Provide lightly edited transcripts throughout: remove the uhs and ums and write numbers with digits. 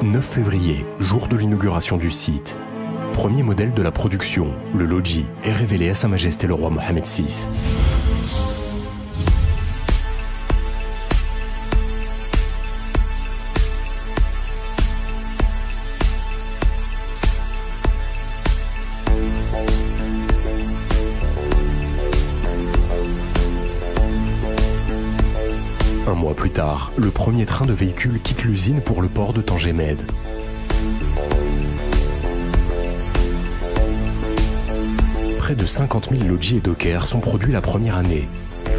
9 février, jour de l'inauguration du site. Premier modèle de la production, le Logi, est révélé à Sa Majesté le roi Mohammed VI. Un mois plus tard, le premier train de véhicules quitte l'usine pour le port de Tanger-Med. Près de 50 000 Logi et Docker sont produits la première année,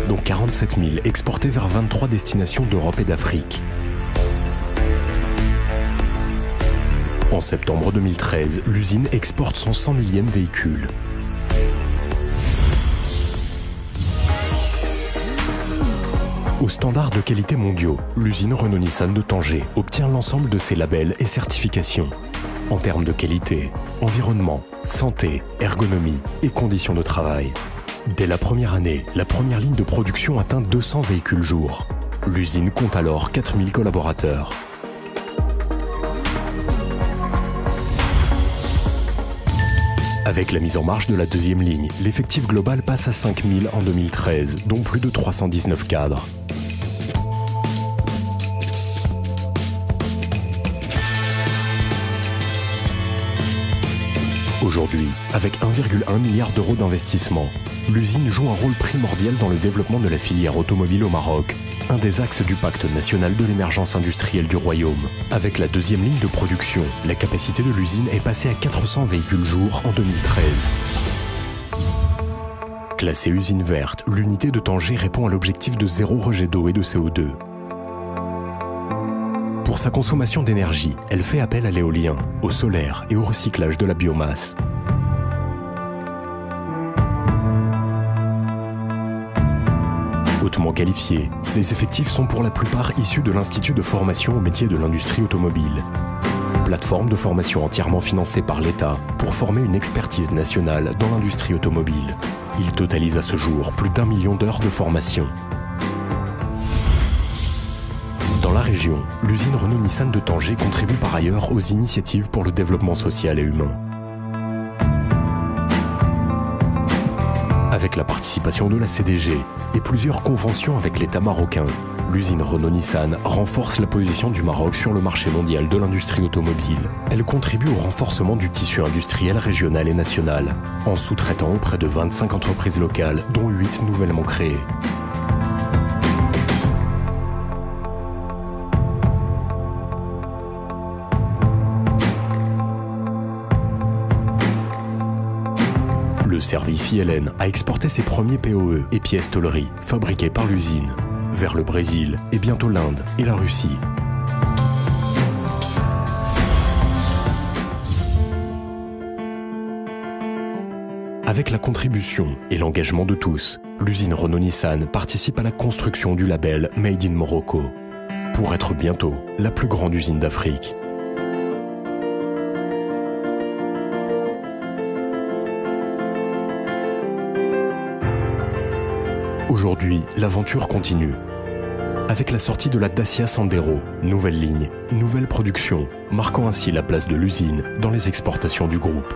dont 47 000 exportés vers 23 destinations d'Europe et d'Afrique. En septembre 2013, l'usine exporte son 100 000e véhicule. Aux standards de qualité mondiaux, l'usine Renault-Nissan de Tanger obtient l'ensemble de ses labels et certifications en termes de qualité, environnement, santé, ergonomie et conditions de travail. Dès la première année, la première ligne de production atteint 200 véhicules jour. L'usine compte alors 4000 collaborateurs. Avec la mise en marche de la deuxième ligne, l'effectif global passe à 5000 en 2013, dont plus de 319 cadres. Aujourd'hui, avec 1,1 milliard d'euros d'investissement, l'usine joue un rôle primordial dans le développement de la filière automobile au Maroc, un des axes du pacte national de l'émergence industrielle du royaume. Avec la deuxième ligne de production, la capacité de l'usine est passée à 400 véhicules jour en 2013. Classée usine verte, l'unité de Tanger répond à l'objectif de zéro rejet d'eau et de CO2. Pour sa consommation d'énergie, elle fait appel à l'éolien, au solaire et au recyclage de la biomasse. Hautement qualifiés, les effectifs sont pour la plupart issus de l'Institut de formation au métier de l'industrie automobile. Plateforme de formation entièrement financée par l'État pour former une expertise nationale dans l'industrie automobile. Il totalise à ce jour plus d'1 million d'heures de formation. Dans la région, l'usine Renault-Nissan de Tanger contribue par ailleurs aux initiatives pour le développement social et humain. Avec la participation de la CDG et plusieurs conventions avec l'État marocain, l'usine Renault-Nissan renforce la position du Maroc sur le marché mondial de l'industrie automobile. Elle contribue au renforcement du tissu industriel régional et national, en sous-traitant auprès de 25 entreprises locales, dont 8 nouvellement créées. Le service ILN a exporté ses premiers POE et pièces tôleries fabriquées par l'usine vers le Brésil et bientôt l'Inde et la Russie. Avec la contribution et l'engagement de tous, l'usine Renault-Nissan participe à la construction du label Made in Morocco pour être bientôt la plus grande usine d'Afrique. Aujourd'hui, l'aventure continue. Avec la sortie de la Dacia Sandero, nouvelle ligne, nouvelle production, marquant ainsi la place de l'usine dans les exportations du groupe.